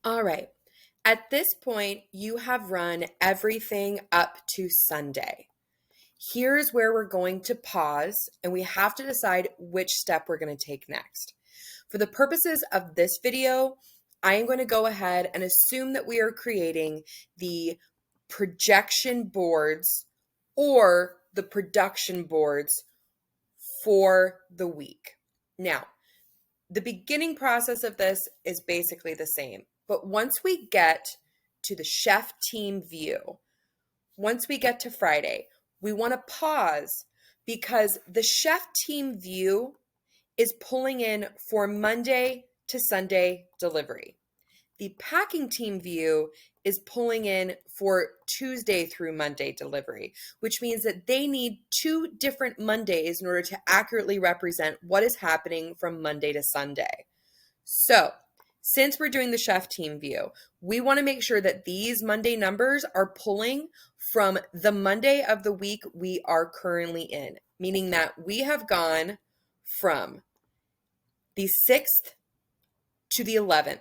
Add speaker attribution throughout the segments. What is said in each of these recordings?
Speaker 1: All right. At this point, you have run everything up to Sunday. Here's where we're going to pause and we have to decide which step we're going to take next. For the purposes of this video, I am going to go ahead and assume that we are creating the projection boards or the production boards for the week. Now, the beginning process of this is basically the same, but once we get to the chef team view, once we get to Friday, we want to pause because the chef team view is pulling in for Monday to Sunday delivery. The packing team view is pulling in for Tuesday through Monday delivery, which means that they need two different Mondays in order to accurately represent what is happening from Monday to Sunday. So, since we're doing the chef team view, we want to make sure that these Monday numbers are pulling from the Monday of the week we are currently in, meaning that we have gone from the 6th to the 11th.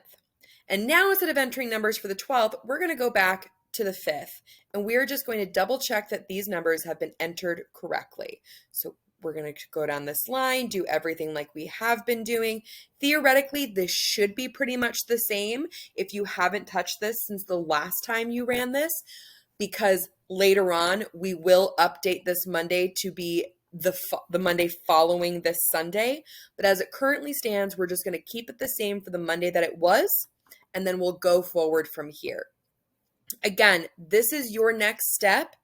Speaker 1: And now instead of entering numbers for the 12th, we're going to go back to the 5th. And we're just going to double check that these numbers have been entered correctly. So we're going to go down this line, do everything like we have been doing. Theoretically, this should be pretty much the same if you haven't touched this since the last time you ran this, because later on we will update this Monday to be the Monday following this Sunday. But as it currently stands, we're just going to keep it the same for the Monday that it was, and then we'll go forward from here. Again, this is your next step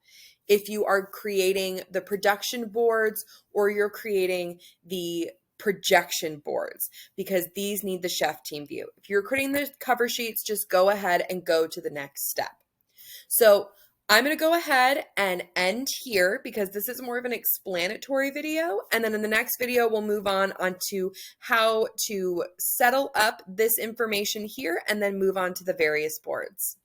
Speaker 1: if you are creating the production boards or you're creating the projection boards, because these need the chef team view. If you're creating the cover sheets, just go ahead and go to the next step. So I'm going to go ahead and end here because this is more of an explanatory video. And then in the next video, we'll move on to how to settle up this information here and then move on to the various boards.